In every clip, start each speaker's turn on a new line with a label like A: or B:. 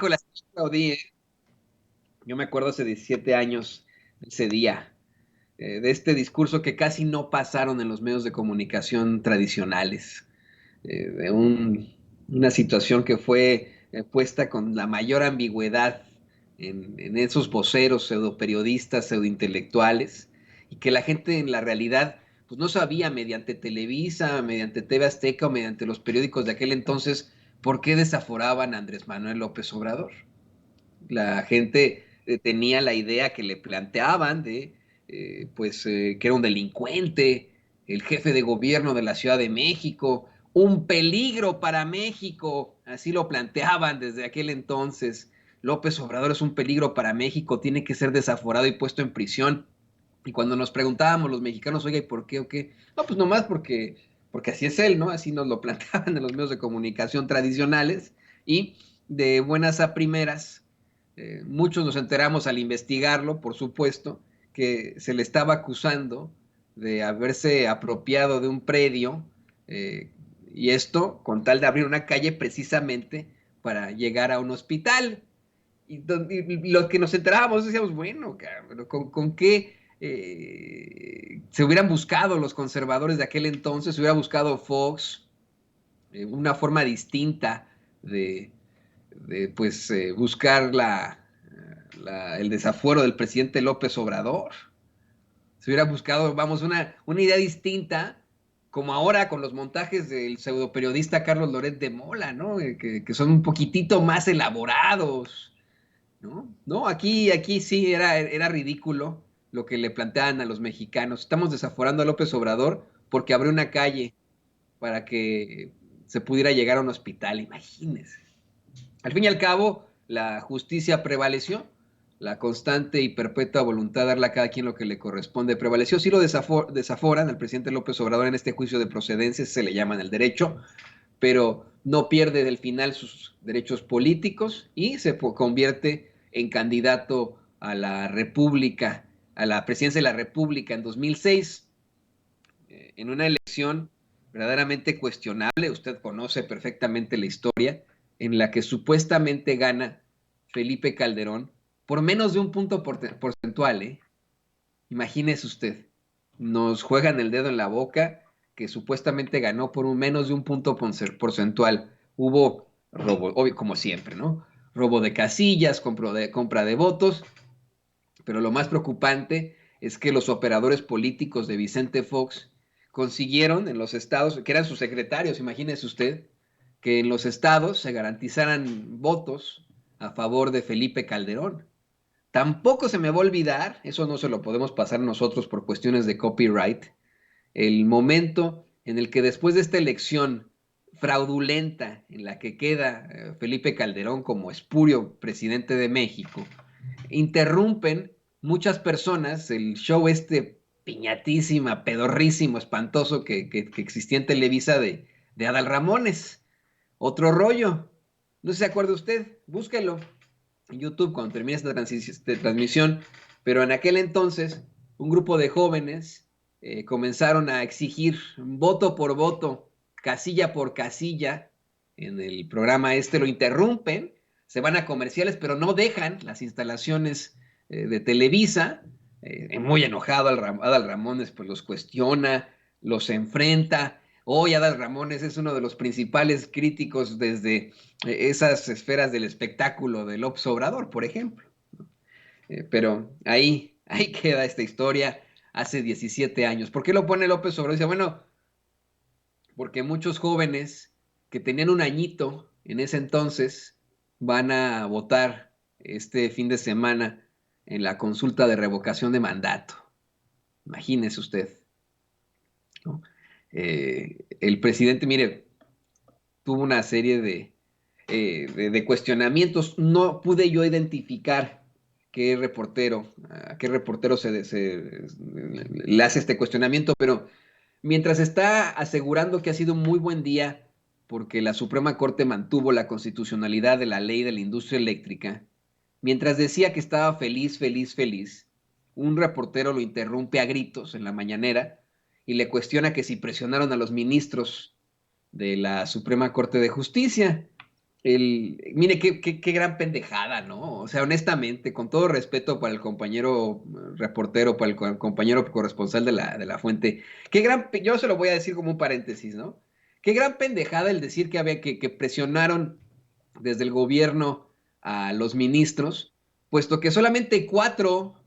A: Híjole, sí aplaudí, ¿eh? Yo me acuerdo hace 17 años, ese día, de este discurso que casi no pasaron en los medios de comunicación tradicionales, una situación que fue puesta con la mayor ambigüedad en esos voceros pseudoperiodistas, pseudointelectuales, y que la gente en la realidad pues no sabía mediante Televisa, mediante TV Azteca o mediante los periódicos de aquel entonces por qué desaforaban a Andrés Manuel López Obrador. La gente tenía la idea que le planteaban de, que era un delincuente, el jefe de gobierno de la Ciudad de México, un peligro para México, así lo planteaban desde aquel entonces. López Obrador es un peligro para México, tiene que ser desaforado y puesto en prisión. Y cuando nos preguntábamos los mexicanos, oiga, ¿y por qué o qué? No, pues nomás porque así es él, ¿no? Así nos lo planteaban en los medios de comunicación tradicionales y de buenas a primeras muchos nos enteramos al investigarlo, por supuesto, que se le estaba acusando de haberse apropiado de un predio, eh, y esto con tal de abrir una calle precisamente para llegar a un hospital. Y los que nos enterábamos decíamos, bueno, cabrón, ¿con qué se hubieran buscado los conservadores de aquel entonces? Se hubiera buscado Fox, una forma distinta de, de buscar el desafuero del presidente López Obrador. Se hubiera buscado, vamos, una idea distinta, como ahora con los montajes del pseudoperiodista Carlos Loret de Mola, ¿no? Que son un poquitito más elaborados, ¿no? No, aquí sí era ridículo lo que le planteaban a los mexicanos. Estamos desaforando a López Obrador porque abrió una calle para que se pudiera llegar a un hospital, imagínense. Al fin y al cabo, la justicia prevaleció, la constante y perpetua voluntad de darle a cada quien lo que le corresponde prevaleció. Sí lo desaforan al presidente López Obrador en este juicio de procedencia, se le llama en el derecho, pero no pierde del final sus derechos políticos y se convierte en candidato a la República, a la presidencia de la República en 2006, en una elección verdaderamente cuestionable. Usted conoce perfectamente la historia, en la que supuestamente gana Felipe Calderón por menos de un punto porcentual, ¿eh? Imagínese usted, nos juegan el dedo en la boca que supuestamente ganó por un menos de un punto porcentual. Hubo robo, obvio, como siempre, ¿no? Robo de casillas, compra de votos, pero lo más preocupante es que los operadores políticos de Vicente Fox consiguieron en los estados, que eran sus secretarios, imagínese usted, que en los estados se garantizaran votos a favor de Felipe Calderón. Tampoco se me va a olvidar, eso no se lo podemos pasar nosotros por cuestiones de copyright, el momento en el que después de esta elección fraudulenta en la que queda Felipe Calderón como espurio presidente de México, interrumpen muchas personas el show este piñatísima, pedorrísimo, espantoso que existía en Televisa de Adal Ramones. Otro rollo. No sé si se acuerda usted, búsquelo en YouTube cuando termine esta transmisión, pero en aquel entonces un grupo de jóvenes comenzaron a exigir voto por voto, casilla por casilla, en el programa este lo interrumpen, se van a comerciales, pero no dejan las instalaciones de Televisa, muy enojado Adal Ramones, pues los cuestiona, los enfrenta. Hoy Adal Ramones es uno de los principales críticos desde esas esferas del espectáculo de López Obrador, por ejemplo. Pero ahí queda esta historia hace 17 años. ¿Por qué lo pone López Obrador? Dice, bueno, porque muchos jóvenes que tenían un añito en ese entonces van a votar este fin de semana en la consulta de revocación de mandato. Imagínese usted, ¿no? El presidente, mire, tuvo una serie de cuestionamientos. No pude yo identificar a qué reportero le hace este cuestionamiento, pero mientras está asegurando que ha sido un muy buen día porque la Suprema Corte mantuvo la constitucionalidad de la ley de la industria eléctrica, mientras decía que estaba feliz, feliz, feliz, un reportero lo interrumpe a gritos en la mañanera y le cuestiona que si presionaron a los ministros de la Suprema Corte de Justicia. Mire, qué gran pendejada, ¿no? O sea, honestamente, con todo respeto para el compañero reportero, para el compañero corresponsal de la fuente, yo se lo voy a decir como un paréntesis, ¿no? Qué gran pendejada el decir que presionaron desde el gobierno a los ministros, puesto que solamente 4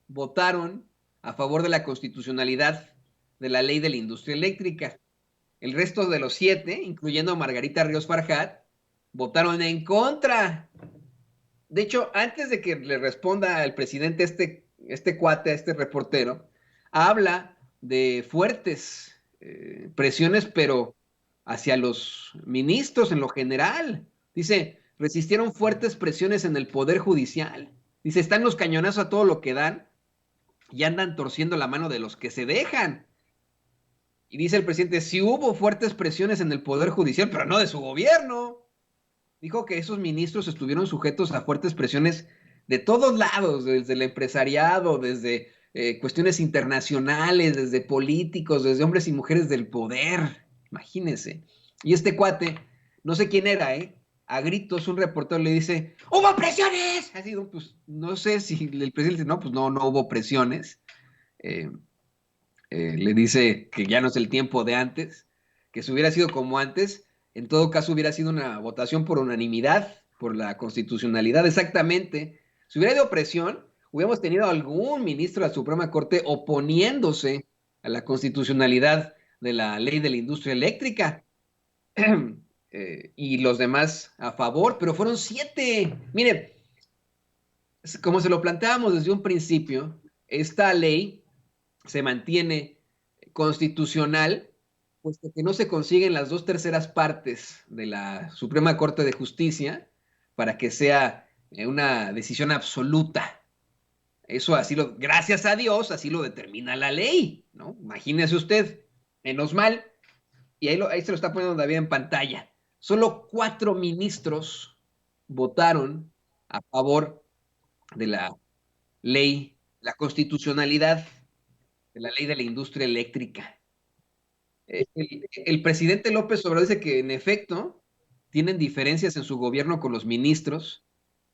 A: votaron a favor de la constitucionalidad de la ley de la industria eléctrica. El resto de los 7, incluyendo a Margarita Ríos Farjat, votaron en contra. De hecho, antes de que le responda el presidente este cuate, este reportero, habla de fuertes presiones, pero hacia los ministros en lo general. Dice, resistieron fuertes presiones en el Poder Judicial. Dice, están los cañonazos a todo lo que dan y andan torciendo la mano de los que se dejan. Y dice el presidente, sí hubo fuertes presiones en el Poder Judicial, pero no de su gobierno. Dijo que esos ministros estuvieron sujetos a fuertes presiones de todos lados, desde el empresariado, desde cuestiones internacionales, desde políticos, desde hombres y mujeres del poder. Imagínense. Y este cuate, no sé quién era, ¿eh? A gritos un reportero le dice, ¡hubo presiones! Así, pues no sé si el presidente dice, no, pues no hubo presiones. Eh, Le dice que ya no es el tiempo de antes, que si hubiera sido como antes, en todo caso hubiera sido una votación por unanimidad, por la constitucionalidad, exactamente. Si hubiera habido presión, hubiéramos tenido algún ministro de la Suprema Corte oponiéndose a la constitucionalidad de la ley de la industria eléctrica. Y los demás a favor, pero fueron 7. Mire, como se lo planteábamos desde un principio, esta ley se mantiene constitucional, puesto que no se consiguen las 2/3 partes de la Suprema Corte de Justicia para que sea una decisión absoluta. Eso gracias a Dios, así lo determina la ley, ¿no? Imagínese usted, menos mal, y ahí se lo está poniendo David en pantalla. Solo 4 ministros votaron a favor de la ley, la constitucionalidad de la ley de la industria eléctrica. El presidente López Obrador dice que en efecto tienen diferencias en su gobierno con los ministros,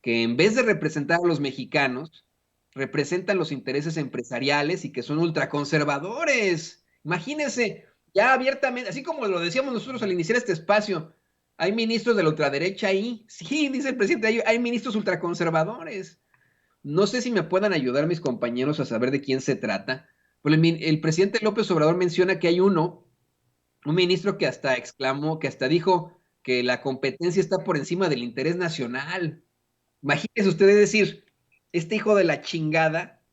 A: que en vez de representar a los mexicanos, representan los intereses empresariales y que son ultraconservadores. Imagínense, ya abiertamente, así como lo decíamos nosotros al iniciar este espacio, hay ministros de la ultraderecha ahí. Sí, dice el presidente, hay ministros ultraconservadores. No sé si me puedan ayudar mis compañeros a saber de quién se trata, pero el presidente López Obrador menciona que hay un ministro que hasta exclamó, que hasta dijo que la competencia está por encima del interés nacional. Imagínese usted decir, este hijo de la chingada,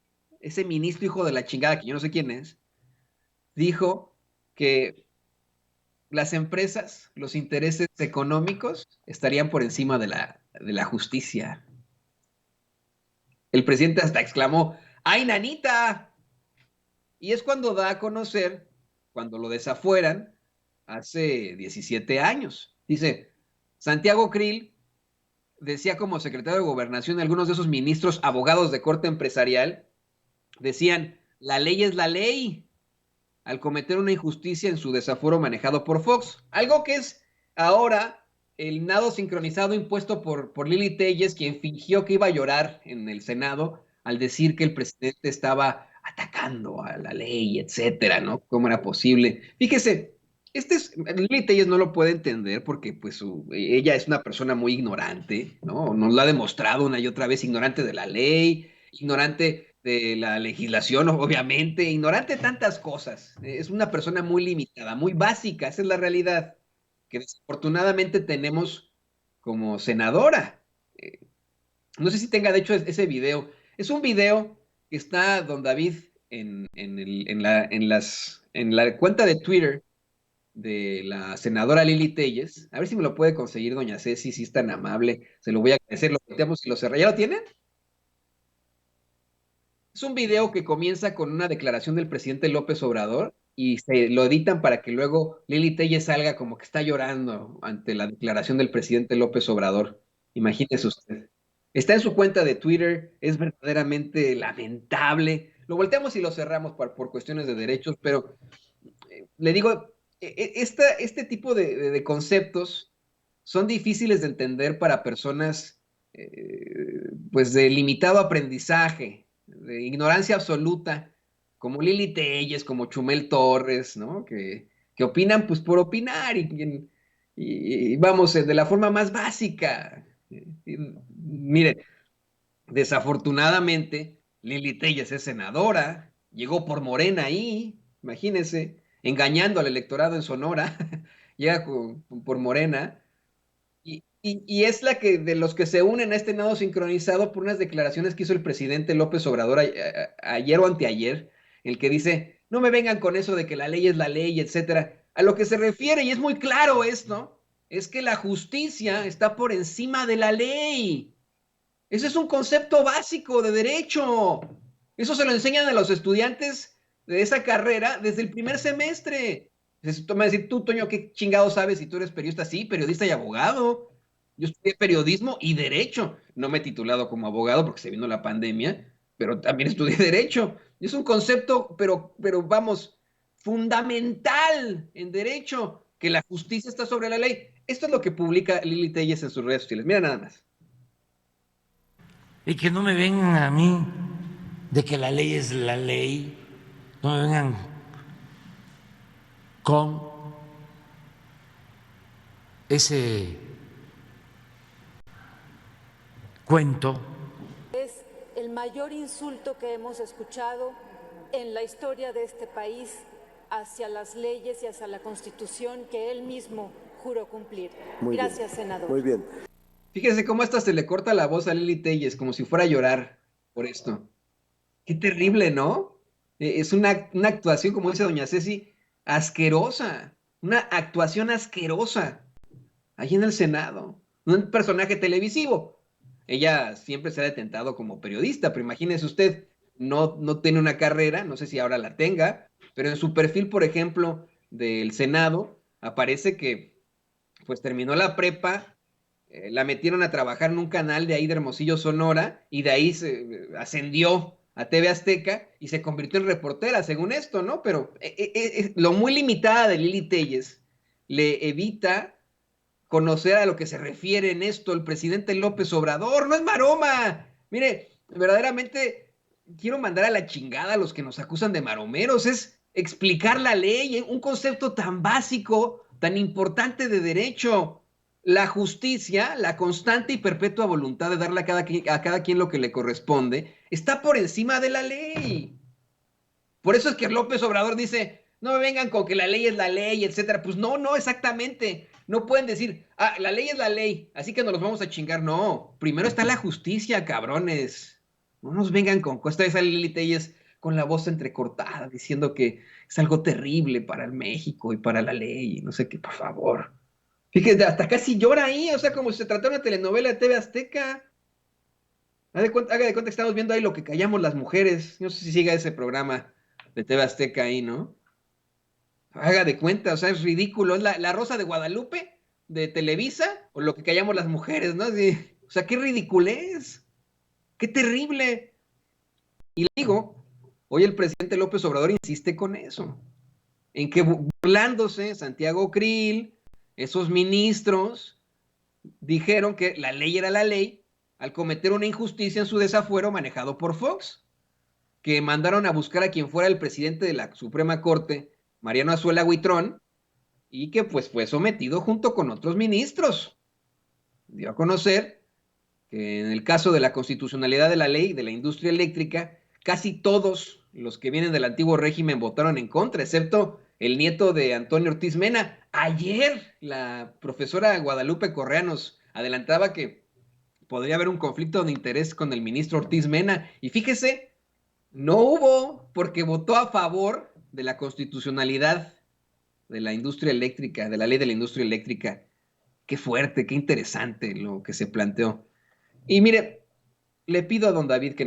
A: ese ministro hijo de la chingada, que yo no sé quién es, dijo que las empresas, los intereses económicos estarían por encima de la justicia. El presidente hasta exclamó, ¡ay, nanita! Y es cuando da a conocer, cuando lo desafueran, hace 17 años. Dice, Santiago Krill decía como secretario de Gobernación, algunos de esos ministros, abogados de corte empresarial, decían, la ley es la ley, al cometer una injusticia en su desafuero manejado por Fox. Algo que es ahora el nado sincronizado impuesto por Lili Telles, quien fingió que iba a llorar en el Senado al decir que el presidente estaba atacando a la ley, etcétera, ¿no? ¿Cómo era posible? Fíjese, Lili Telles no lo puede entender porque pues ella es una persona muy ignorante, ¿no? Nos lo ha demostrado una y otra vez, ignorante de la ley, ignorante de la legislación, obviamente, ignorante de tantas cosas. Es una persona muy limitada, muy básica, esa es la realidad, que desafortunadamente tenemos como senadora. Eh, no sé si tenga, de hecho, ese video. Es un video que está, don David, en la cuenta de Twitter de la senadora Lili Telles. A ver si me lo puede conseguir, doña Ceci, si es tan amable. Se lo voy a agradecer. Lo metemos y lo cerramos. ¿Ya lo tienen? Es un video que comienza con una declaración del presidente López Obrador y se lo editan para que luego Lili Telles salga como que está llorando ante la declaración del presidente López Obrador. Imagínese usted. Está en su cuenta de Twitter, es verdaderamente lamentable. Lo volteamos y lo cerramos por cuestiones de derechos, pero le digo, este tipo de conceptos son difíciles de entender para personas pues de limitado aprendizaje, de ignorancia absoluta, como Lili Telles, como Chumel Torres, ¿no? Que opinan pues por opinar y vamos, de la forma más básica. Mire, desafortunadamente, Lili Telles es senadora, llegó por Morena ahí, imagínense, engañando al electorado en Sonora, llega por Morena, y es la que de los que se unen a este nado sincronizado por unas declaraciones que hizo el presidente López Obrador ayer o anteayer, el que dice, no me vengan con eso de que la ley es la ley, etcétera. A lo que se refiere, y es muy claro esto, es que la justicia está por encima de la ley. Ese es un concepto básico de derecho. Eso se lo enseñan a los estudiantes de esa carrera desde el primer semestre. Entonces, tú me vas a decir, tú, Toño, ¿qué chingado sabes si tú eres periodista? Sí, periodista y abogado. Yo estudié periodismo y derecho. No me he titulado como abogado porque se vino la pandemia, pero también estudié derecho. Y es un concepto, pero vamos, fundamental en derecho, que la justicia está sobre la ley. Esto es lo que publica Lili Telles en sus redes sociales. Mira nada más.
B: Y que no me vengan a mí de que la ley es la ley, no me vengan con ese cuento.
C: Es el mayor insulto que hemos escuchado en la historia de este país hacia las leyes y hacia la Constitución que él mismo juró cumplir. Gracias, senador.
D: Muy bien.
A: Fíjese cómo hasta se le corta la voz a Lili Telles, como si fuera a llorar por esto. Qué terrible, ¿no? Es una actuación, como dice doña Ceci, asquerosa. Una actuación asquerosa. Ahí en el Senado. Un personaje televisivo. Ella siempre se ha detentado como periodista, pero imagínese usted, no tiene una carrera, no sé si ahora la tenga, pero en su perfil, por ejemplo, del Senado, aparece que pues terminó la prepa, la metieron a trabajar en un canal de ahí de Hermosillo, Sonora, y de ahí se ascendió a TV Azteca y se convirtió en reportera, según esto, ¿no? Pero lo muy limitada de Lili Telles le evita conocer a lo que se refiere en esto el presidente López Obrador. No es maroma. Mire, verdaderamente quiero mandar a la chingada a los que nos acusan de maromeros. Es explicar la ley, un concepto tan básico, tan importante de derecho. La justicia, la constante y perpetua voluntad de darle a cada quien lo que le corresponde, está por encima de la ley. Por eso es que López Obrador dice, no me vengan con que la ley es la ley, etcétera. Pues no, no, exactamente. No pueden decir, ah, la ley es la ley, así que nos los vamos a chingar. No, primero está la justicia, cabrones. No nos vengan con esta vez Lili Telles con la voz entrecortada, diciendo que es algo terrible para el México y para la ley, y no sé qué, por favor. Fíjate, hasta casi llora ahí, o sea, como si se tratara de una telenovela de TV Azteca. Haga de cuenta que estamos viendo ahí lo que callamos las mujeres. No sé si siga ese programa de TV Azteca ahí, ¿no? Haga de cuenta, o sea, es ridículo. Es la Rosa de Guadalupe de Televisa o lo que callamos las mujeres, ¿no? Así, o sea, qué ridiculez, qué terrible. Y le digo, hoy el presidente López Obrador insiste con eso, en que burlándose Santiago Krill, esos ministros dijeron que la ley era la ley al cometer una injusticia en su desafuero manejado por Fox, que mandaron a buscar a quien fuera el presidente de la Suprema Corte, Mariano Azuela Huitrón, y que pues fue sometido junto con otros ministros. Dio a conocer que en el caso de la constitucionalidad de la ley de la industria eléctrica, casi todos los que vienen del antiguo régimen votaron en contra, excepto el nieto de Antonio Ortiz Mena. Ayer la profesora Guadalupe Correa nos adelantaba que podría haber un conflicto de interés con el ministro Ortiz Mena. Y fíjese, no hubo, porque votó a favor de la constitucionalidad de la industria eléctrica, de la ley de la industria eléctrica. Qué fuerte, qué interesante lo que se planteó. Y mire, le pido a don David que